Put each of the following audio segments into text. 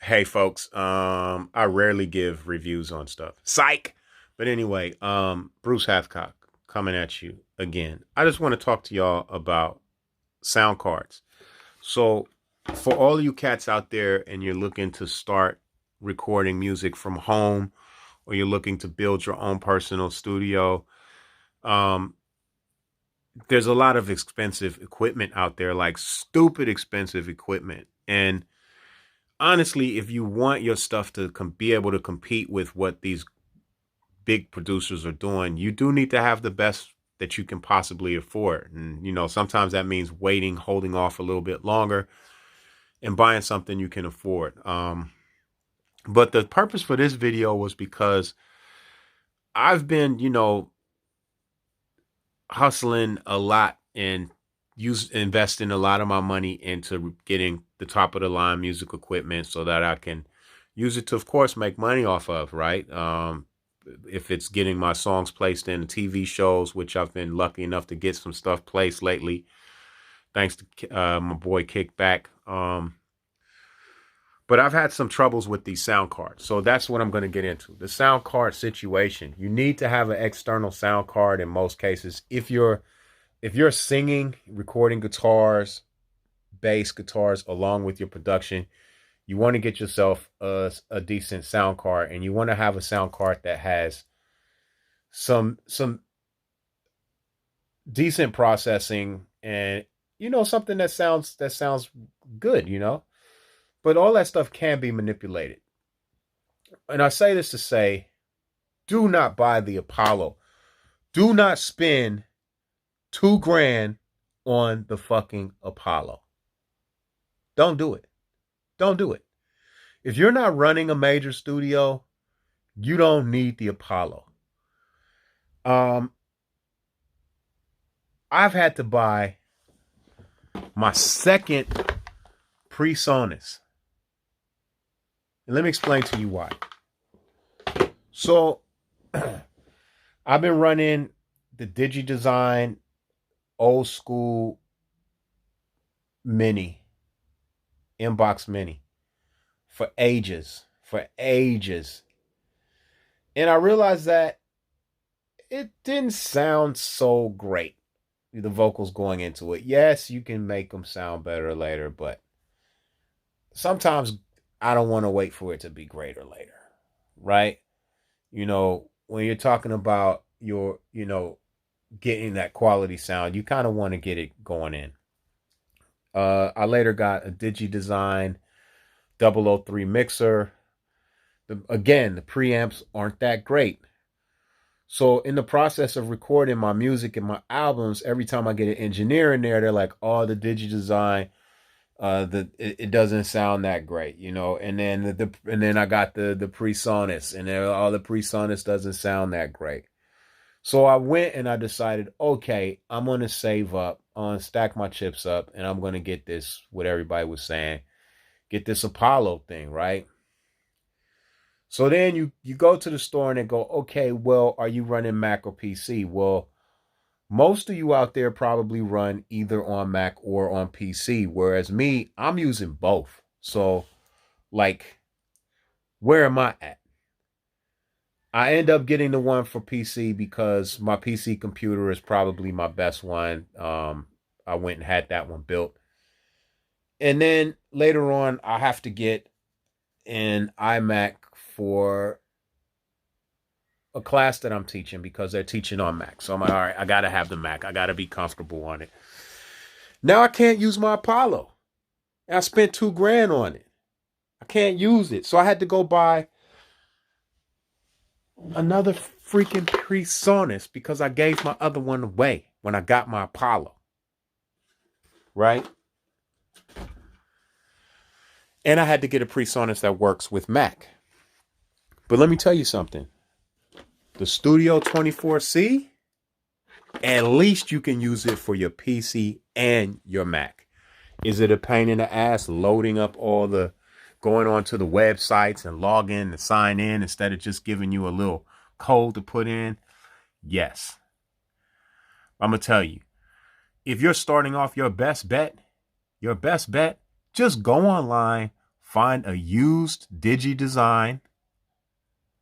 Hey folks, I rarely give reviews on stuff. Psych. But anyway, Bruce Hathcock coming at you again. I just want to talk to y'all about sound cards. So, for all of you cats out there and you're looking to start recording music from home or you're looking to build your own personal studio, um, there's a lot of expensive equipment out there, like stupid expensive equipment. And honestly, if you want your stuff to be able to compete with what these big producers are doing, you do need to have the best that you can possibly afford. And, sometimes that means waiting, holding off a little bit longer and buying something you can afford. But the purpose for this video was because I've been, hustling a lot and investing a lot of my money into getting the top of the line music equipment so that I can use it to, of course, make money off of, right? If it's getting my songs placed in TV shows, which I've been lucky enough to get some stuff placed lately, thanks to my boy Kickback. But I've had some troubles with these sound cards. So that's what I'm going to get into. The sound card situation. You need to have an external sound card in most cases. If you're singing, recording guitars, bass guitars along with your production, you want to get yourself a decent sound card, and you want to have a sound card that has some decent processing and something that sounds good. But all that stuff can be manipulated. And I say this to say, do not buy the Apollo. Do not spend 2 grand on the fucking Apollo. Don't do it. Don't do it. If you're not running a major studio, you don't need the Apollo. Um, I've had to buy my second PreSonus. And let me explain to you why. So I've been running the DigiDesign old school mini, inbox mini for ages. And I realized that it didn't sound so great. The vocals going into it. Yes, you can make them sound better later, but sometimes I don't want to wait for it to be greater later. Right? When you're talking about getting that quality sound, you kind of want to get it going in. I later got a DigiDesign 003 mixer. Again, the preamps aren't that great. So in the process of recording my music and my albums, every time I get an engineer in there, they're like, "Oh, the DigiDesign, it doesn't sound that great." And then I got the PreSonus, and then all the PreSonus doesn't sound that great. So I went and I decided, okay, I'm gonna save up, I'm gonna stack my chips up, and I'm gonna get this. What everybody was saying, get this Apollo thing, right? So then you go to the store and they go, okay, well, are you running Mac or PC? Well, most of you out there probably run either on Mac or on PC, whereas me, I'm using both. So, like, where am I at? I end up getting the one for PC because my PC computer is probably my best one. I went and had that one built. And then later on, I have to get an iMac for a class that I'm teaching because they're teaching on Mac. So I'm like, all right, I got to have the Mac. I got to be comfortable on it. Now I can't use my Apollo. I spent 2 grand on it. I can't use it. So I had to go buy another freaking PreSonus because I gave my other one away when I got my Apollo. Right? And I had to get a PreSonus that works with Mac. But let me tell you something. The Studio 24C, at least you can use it for your PC and your Mac. Is it a pain in the ass loading up going onto the websites and log in and sign in instead of just giving you a little code to put in? Yes. I'm going to tell you, if you're starting off, your best bet, just go online, find a used Digi Design.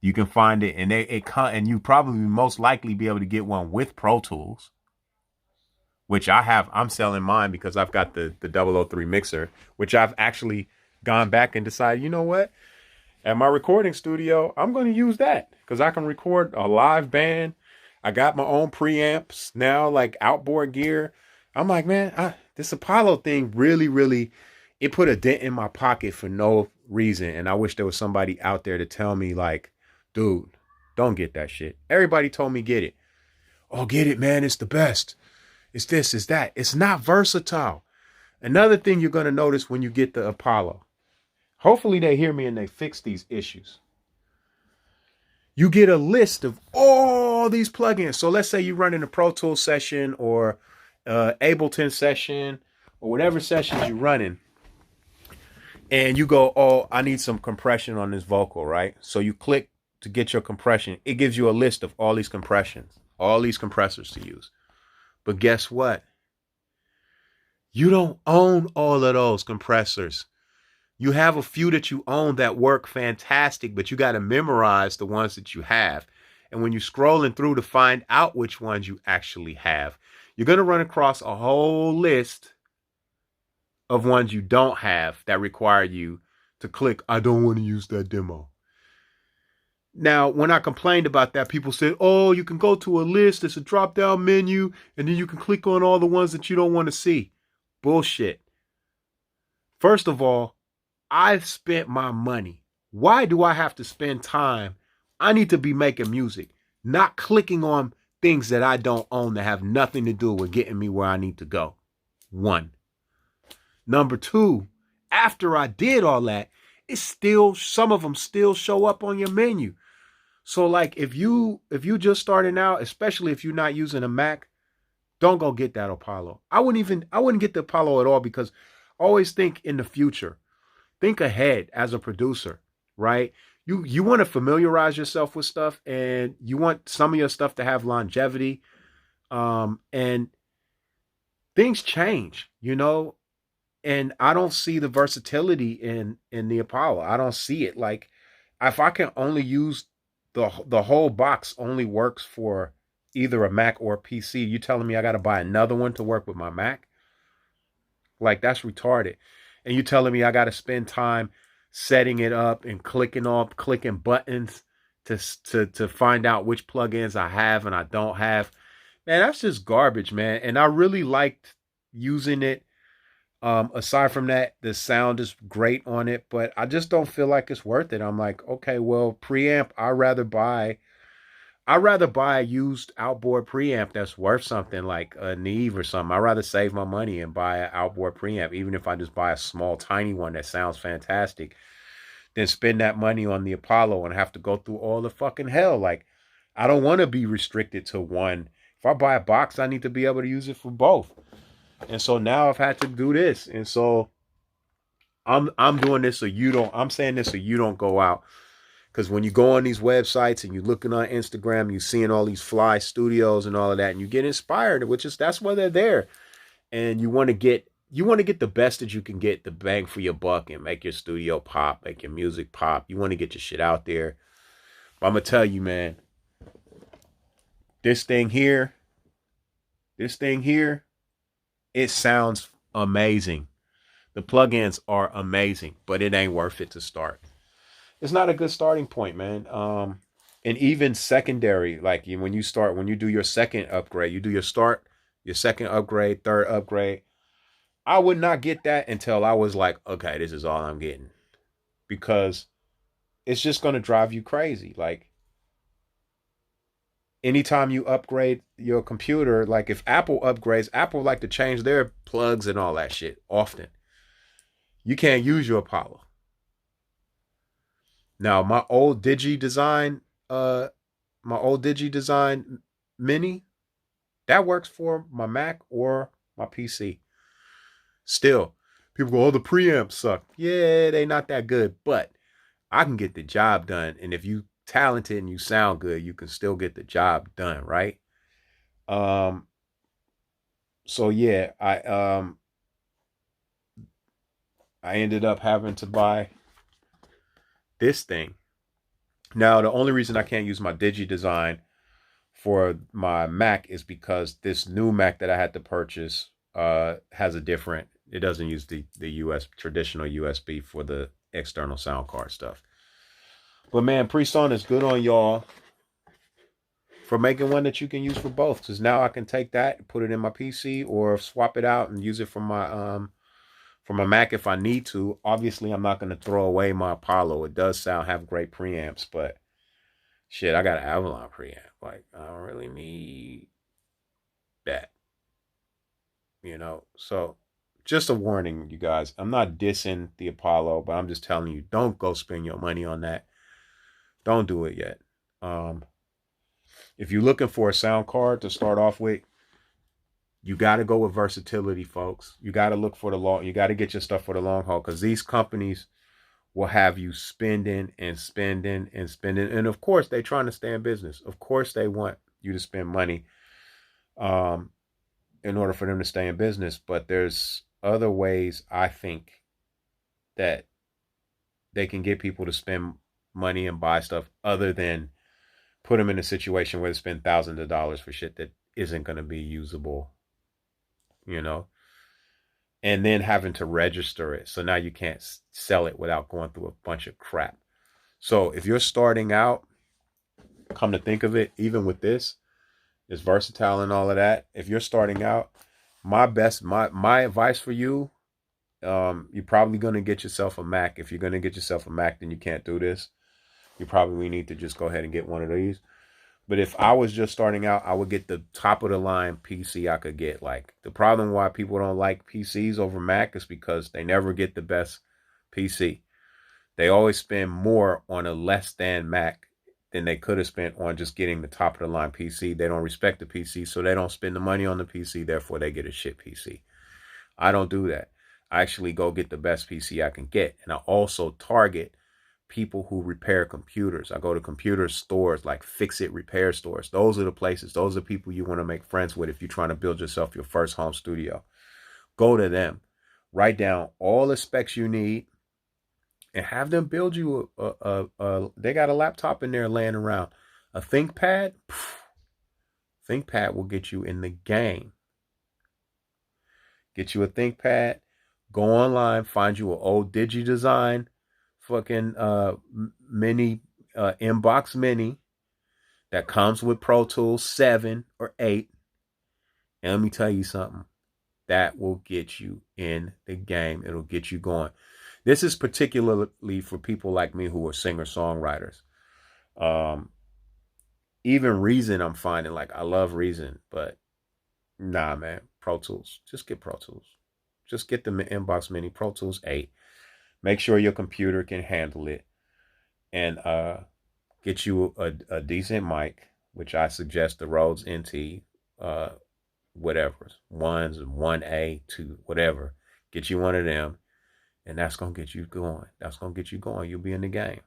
You can find it, and and you probably most likely be able to get one with Pro Tools, which I have. I'm selling mine because I've got the 003 mixer, which I've actually gone back and decided, you know what? At my recording studio, I'm going to use that because I can record a live band. I got my own preamps now, like outboard gear. I'm like, man, this Apollo thing really, it put a dent in my pocket for no reason. And I wish there was somebody out there to tell me, like, dude, don't get that shit. Everybody told me get it. Oh, get it, man. It's the best. It's this, it's that. It's not versatile. Another thing you're going to notice when you get the Apollo, hopefully they hear me and they fix these issues. You get a list of all these plugins. So let's say you run in a Pro Tools session or Ableton session or whatever sessions you're running. And you go, oh, I need some compression on this vocal, right? So you click to get your compression. It gives you a list of all these compressions, all these compressors to use. But guess what? You don't own all of those compressors. You have a few that you own that work fantastic, but you got to memorize the ones that you have. And when you're scrolling through to find out which ones you actually have, you're going to run across a whole list of ones you don't have that require you to click, I don't want to use that demo. Now, when I complained about that, people said, oh, you can go to a list, it's a drop-down menu, and then you can click on all the ones that you don't want to see. Bullshit. First of all, I've spent my money. Why do I have to spend time? I need to be making music, not clicking on things that I don't own that have nothing to do with getting me where I need to go. One. Number two, after I did all that, it's still, some of them still show up on your menu. So like if you just starting out, especially if you're not using a Mac, don't go get that Apollo. I wouldn't get the Apollo at all because always think in the future. Think ahead as a producer, right? You want to familiarize yourself with stuff and you want some of your stuff to have longevity. And things change, you know, and I don't see the versatility in the Apollo. I don't see it. Like if I can only use the whole box only works for either a Mac or a PC, you telling me I got to buy another one to work with my Mac? Like that's retarded. And you telling me I got to spend time setting it up and clicking buttons to find out which plugins I have and I don't have. Man, that's just garbage, man. And I really liked using it. Aside from that, the sound is great on it, but I just don't feel like it's worth it. I'm like, okay, well, preamp, I'd rather buy a used outboard preamp that's worth something like a Neve or something. I'd rather save my money and buy an outboard preamp, even if I just buy a small, tiny one that sounds fantastic, than spend that money on the Apollo and have to go through all the fucking hell. Like, I don't want to be restricted to one. If I buy a box, I need to be able to use it for both. And so now I've had to do this. And so I'm doing this so I'm saying this so you don't go out. Because when you go on these websites and you're looking on Instagram, you're seeing all these fly studios and all of that, and you get inspired, that's why they're there. And you want to get the best that you can get, the bang for your buck, and make your studio pop, make your music pop. You want to get your shit out there. But I'm gonna tell you, man, this thing here, it sounds amazing. The plugins are amazing, but it ain't worth it to start. It's not a good starting point, man. And even secondary, like when you do your second upgrade, you do your second upgrade, third upgrade. I would not get that until I was like, okay, this is all I'm getting. Because it's just going to drive you crazy. Like, anytime you upgrade your computer, like if Apple upgrades, Apple like to change their plugs and all that shit often. You can't use your Apollo. Now, my old Digi Design Mini, that works for my Mac or my PC. Still, people go, oh, the preamps suck. Yeah, they not that good, but I can get the job done. And if you talented and you sound good, you can still get the job done, right? So yeah, I ended up having to buy this thing. Now, the only reason I can't use my DigiDesign for my Mac is because this new Mac that I had to purchase has a different, it doesn't use the US traditional USB for the external sound card stuff. But man, PreSonus is good on y'all for making one that you can use for both. Because now I can take that, put it in my PC, or swap it out and use it for my Mac if I need to. Obviously, I'm not going to throw away my Apollo. It does have great preamps, but shit, I got an Avalon preamp. Like, I don't really need that. So just a warning, you guys. I'm not dissing the Apollo, but I'm just telling you, don't go spend your money on that. Don't do it yet. If you're looking for a sound card to start off with, you got to go with versatility, folks. You got to look for the long. You got to get your stuff for the long haul, because these companies will have you spending and spending and spending. And of course, they're trying to stay in business. Of course, they want you to spend money in order for them to stay in business. But there's other ways, I think, that they can get people to spend money and buy stuff other than put them in a situation where they spend thousands of dollars for shit that isn't going to be usable, and then having to register it. So now you can't sell it without going through a bunch of crap. So if you're starting out, come to think of it, even with this, it's versatile and all of that. If you're starting out, my advice for you, you're probably going to get yourself a Mac. If you're going to get yourself a Mac, then you can't do this. You probably need to just go ahead and get one of these. But if I was just starting out, I would get the top of the line PC I could get. Like, the problem why people don't like PCs over Mac is because they never get the best PC. They always spend more on a less than Mac than they could have spent on just getting the top of the line PC. They don't respect the PC, so they don't spend the money on the PC. Therefore, they get a shit PC. I don't do that. I actually go get the best PC I can get. And I also target people who repair computers. I go to computer stores like Fix-It repair stores. Those are the places. Those are people you want to make friends with if you're trying to build yourself your first home studio. Go to them. Write down all the specs you need and have them build you they got a laptop in there laying around. A ThinkPad? ThinkPad will get you in the game. Get you a ThinkPad. Go online. Find you an old DigiDesign fucking mini inbox mini that comes with Pro Tools 7 or 8. And let me tell you something. That will get you in the game. It'll get you going. This is particularly for people like me who are singer-songwriters. Even Reason, I'm finding, like, I love Reason, but nah, man. Pro Tools. Just get Pro Tools. Just get the Inbox Mini Pro Tools 8. Make sure your computer can handle it. And get you a decent mic, which I suggest the Rhodes NT, whatever. 1A, 2, whatever. Get you one of them. And that's going to get you going. That's going to get you going. You'll be in the game.